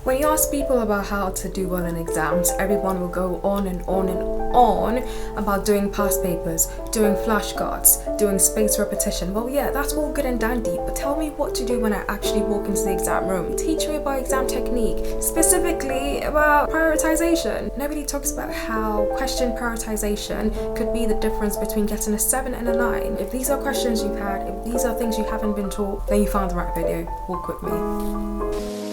When you ask people about how to do well in exams, everyone will go on and on and on about doing past papers, doing flashcards, doing spaced repetition. Well, yeah, that's all good and dandy, but tell me what to do when I actually walk into the exam room. Teach me about exam technique, specifically about prioritization. Nobody talks about how question prioritization could be the difference between getting a 7 and a 9. If these are questions you've had, if these are things you haven't been taught, then you found the right video. Walk with me.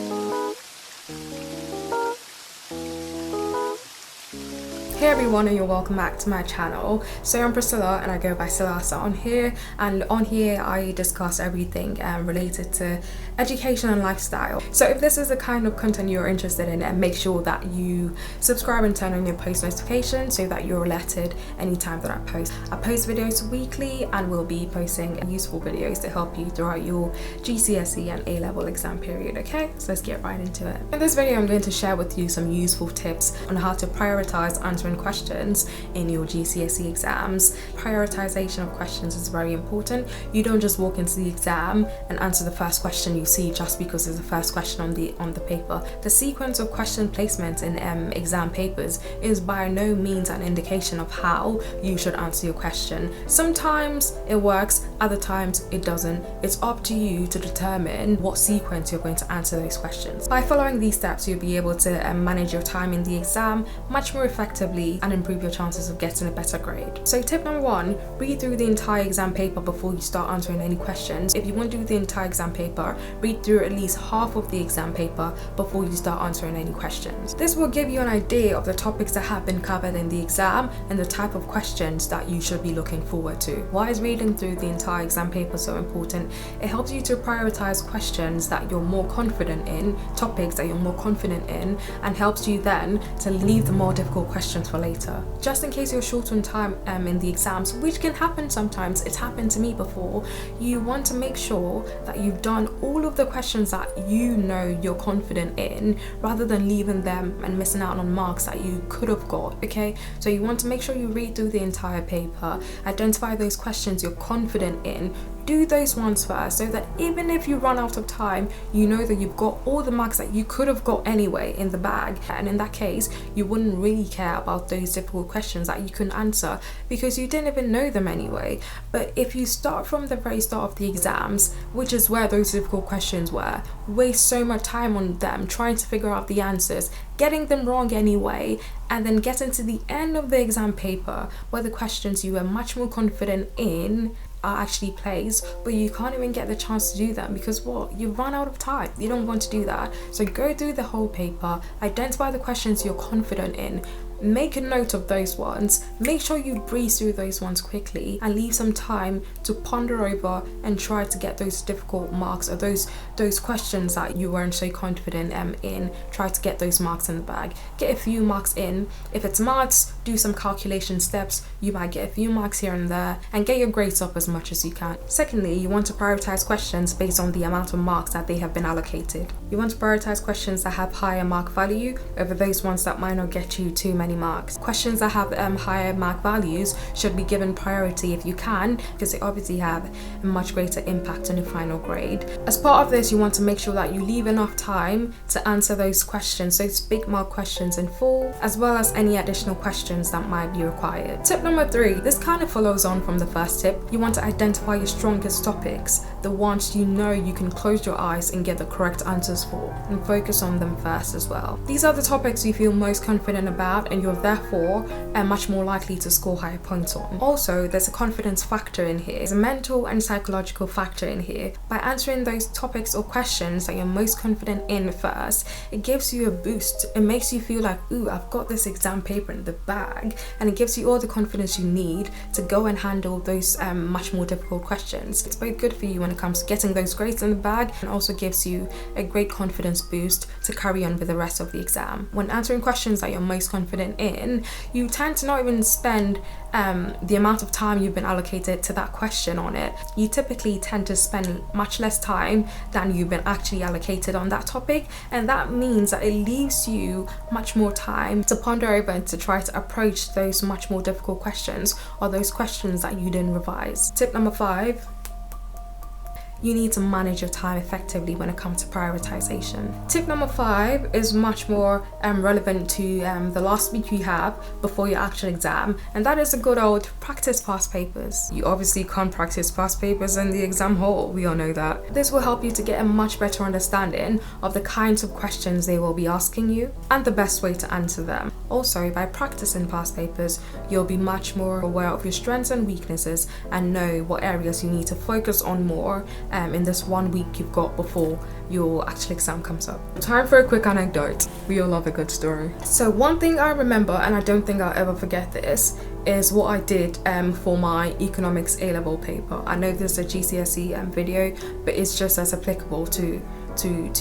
Hey everyone, and you're welcome back to my channel. So I'm Priscilla and I go by Silasa on here, and on here I discuss everything related to education and lifestyle. So if this is the kind of content you're interested in, make sure that you subscribe and turn on your post notifications so that you're alerted anytime that I post. I post videos weekly and will be posting useful videos to help you throughout your GCSE and A-level exam period, okay? So let's get right into it. In this video I'm going to share with you some useful tips on how to prioritize answering questions in your GCSE exams. Prioritization of questions is very important. You don't just walk into the exam and answer the first question you see just because it's the first question on the paper. The sequence of question placement in exam papers is by no means an indication of how you should answer your question. Sometimes it works, other times it doesn't. It's up to you to determine what sequence you're going to answer those questions. By following these steps, you'll be able to manage your time in the exam much more effectively and improve your chances of getting a better grade. So tip number 1, read through the entire exam paper before you start answering any questions. If you want to do the entire exam paper, read through at least half of the exam paper before you start answering any questions. This will give you an idea of the topics that have been covered in the exam and the type of questions that you should be looking forward to. Why is reading through the entire exam paper so important? It helps you to prioritize questions that you're more confident in, topics that you're more confident in, and helps you then to leave the more difficult questions for later. Just in case you're short on time in the exams, which can happen sometimes, it's happened to me before, you want to make sure that you've done all of the questions that you know you're confident in, rather than leaving them and missing out on marks that you could have got, okay? So you want to make sure you read through the entire paper, identify those questions you're confident in, do those ones first, so that even if you run out of time, you know that you've got all the marks that you could have got anyway in the bag, and in that case you wouldn't really care about those difficult questions that you couldn't answer because you didn't even know them anyway. But if you start from the very start of the exams, which is where those difficult questions were, waste so much time on them trying to figure out the answers, getting them wrong anyway, and then getting to the end of the exam paper where the questions you were much more confident in are actually placed, but you can't even get the chance to do them because what? You've run out of time. You don't want to do that. So go through the whole paper, identify the questions you're confident in, make a note of those ones, make sure you breeze through those ones quickly and leave some time to ponder over and try to get those difficult marks, or those questions that you weren't so confident in, try to get those marks in the bag. Get a few marks in. If it's maths, do some calculation steps, you might get a few marks here and there, and get your grades up as much as you can. Secondly, you want to prioritize questions based on the amount of marks that they have been allocated. You want to prioritize questions that have higher mark value over those ones that might not get you too many marks. Questions that have higher mark values should be given priority if you can, because they obviously have a much greater impact on your final grade. As part of this, you want to make sure that you leave enough time to answer those questions, those big mark questions in full, as well as any additional questions that might be required. Tip number 3, this kind of follows on from the first tip. You want to identify your strongest topics, the ones you know you can close your eyes and get the correct answers for, and focus on them first as well. These are the topics you feel most confident about and you're therefore much more likely to score higher points on. Also, there's a confidence factor in here. There's a mental and psychological factor in here. By answering those topics or questions that you're most confident in first, it gives you a boost. It makes you feel like, ooh, I've got this exam paper in the bag, and it gives you all the confidence you need to go and handle those much more difficult questions. It's very good for you when it comes to getting those grades in the bag, and also gives you a great confidence boost to carry on with the rest of the exam. When answering questions that you're most confident in, you tend to not even spend the amount of time you've been allocated to that question on it. You typically tend to spend much less time than you've been actually allocated on that topic, and that means that it leaves you much more time to ponder over and to try to approach those much more difficult questions, or those questions that you didn't revise. Tip number 5, you need to manage your time effectively when it comes to prioritization. Tip number 5 is much more relevant to the last week you have before your actual exam, and that is a good old practice past papers. You obviously can't practice past papers in the exam hall, we all know that. This will help you to get a much better understanding of the kinds of questions they will be asking you and the best way to answer them. Also, by practicing past papers, you'll be much more aware of your strengths and weaknesses and know what areas you need to focus on more in this 1 week you've got before your actual exam comes up. Time for a quick anecdote. We all love a good story. So one thing I remember, and I don't think I'll ever forget this, is what I did for my economics A-level paper. I know this is a GCSE video, but it's just as applicable to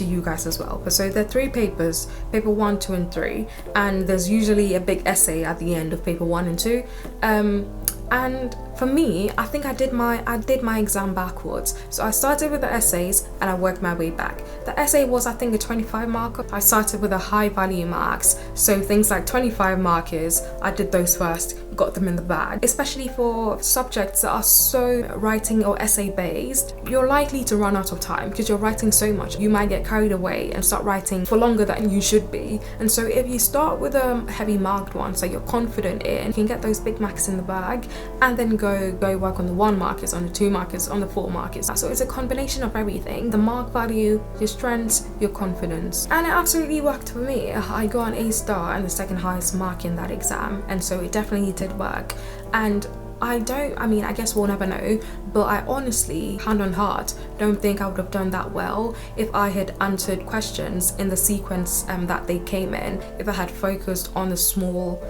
you guys as well. But so there are 3 papers, paper 1, 2 and 3, and there's usually a big essay at the end of paper 1 and 2. And for me, I think I did my exam backwards. So I started with the essays and I worked my way back. The essay was, I think, a 25 marker. I started with a high value marks, so things like 25 markers, I did those first, got them in the bag. Especially for subjects that are so writing or essay based, you're likely to run out of time because you're writing so much. You might get carried away and start writing for longer than you should be. And so if you start with a heavy marked one, so you're confident in, you can get those big marks in the bag, and then go work on the 1 markers, on the 2 markers, on the 4 markers. So it's a combination of everything: the mark value, your strengths, your confidence. And it absolutely worked for me. I got an A* and the second highest mark in that exam, and so it definitely did work. And I guess we'll never know, but I honestly, hand on heart, don't think I would have done that well if I had answered questions in the sequence that they came in, if I had focused on the small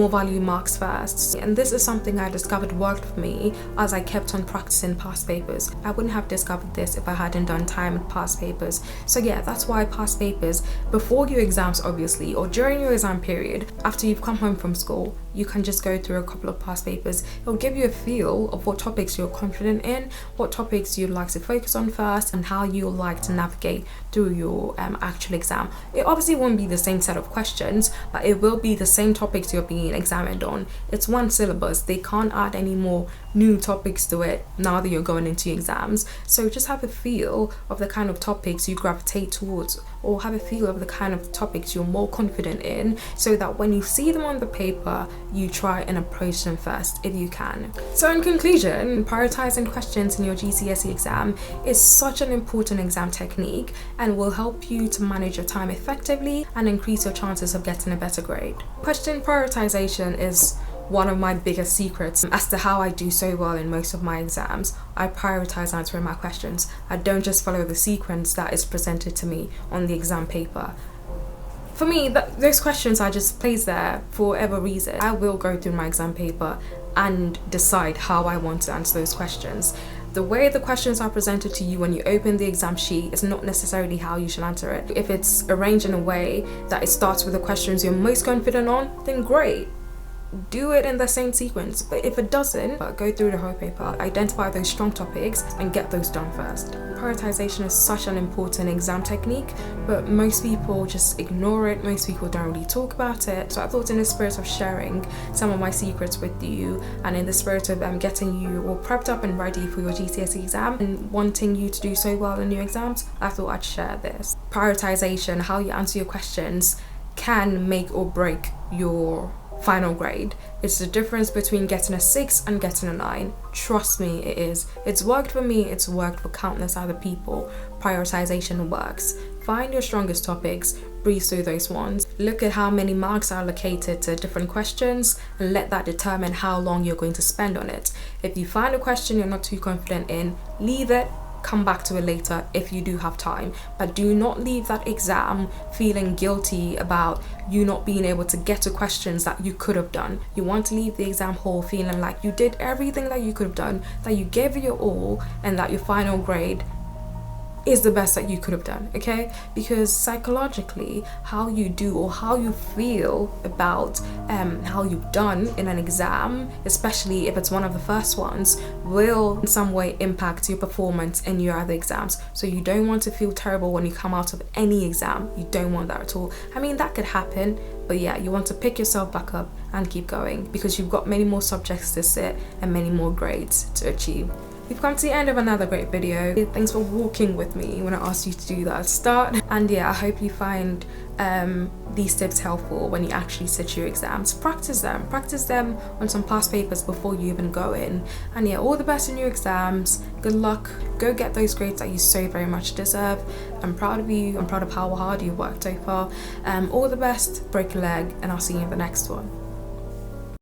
value marks first. And this is something I discovered worked for me as I kept on practicing past papers. I wouldn't have discovered this if I hadn't done time with past papers. So yeah, that's why past papers before your exams, obviously, or during your exam period, after you've come home from school, you can just go through a couple of past papers. It'll give you a feel of what topics you're confident in, what topics you'd like to focus on first, and how you'll like to navigate through your actual exam. It obviously won't be the same set of questions, but it will be the same topics you're being examined on. It's one syllabus. They can't add any more new topics to it now that you're going into exams. So just have a feel of the kind of topics you gravitate towards, or have a feel of the kind of topics you're more confident in, so that when you see them on the paper, you try and approach them first if you can. So in conclusion, prioritizing questions in your GCSE exam is such an important exam technique and will help you to manage your time effectively and increase your chances of getting a better grade. Question prioritization is one of my biggest secrets as to how I do so well in most of my exams. I prioritize answering my questions. I don't just follow the sequence that is presented to me on the exam paper. For me, those questions are just placed there for whatever reason. I will go through my exam paper and decide how I want to answer those questions. The way the questions are presented to you when you open the exam sheet is not necessarily how you should answer it. If it's arranged in a way that it starts with the questions you're most confident on, then great. Do it in the same sequence. But if it doesn't, go through the whole paper, identify those strong topics and get those done first. Prioritization is such an important exam technique, but most people just ignore it. Most people don't really talk about it. So I thought, in the spirit of sharing some of my secrets with you, and in the spirit of getting you all prepped up and ready for your GCSE exam and wanting you to do so well in your exams, I thought I'd share this. Prioritization, how you answer your questions, can make or break your final grade. It's the difference between getting a 6 and getting a 9. Trust me, it is. It's worked for me, it's worked for countless other people. Prioritization works. Find your strongest topics, breeze through those ones. Look at how many marks are allocated to different questions and let that determine how long you're going to spend on it. If you find a question you're not too confident in, leave it. Come back to it later if you do have time, but do not leave that exam feeling guilty about you not being able to get to questions that you could have done. You want to leave the exam hall feeling like you did everything that you could have done, that you gave it your all, and that your final grade is the best that you could have done, okay? Because psychologically, how you do or how you feel about how you've done in an exam, especially if it's one of the first ones, will in some way impact your performance in your other exams. So you don't want to feel terrible when you come out of any exam. You don't want that at all. I mean, that could happen, but yeah, you want to pick yourself back up and keep going, because you've got many more subjects to sit and many more grades to achieve. we've come to the end of another great video. Thanks for walking with me when I asked you to do that at the start. And yeah, I hope you find these tips helpful when you actually sit your exams. Practice them on some past papers before you even go in. And yeah, all the best in your exams. Good luck. Go get those grades that you so very much deserve. I'm proud of you. I'm proud of how hard you've worked so far. All the best. Break a leg, and I'll see you in the next one.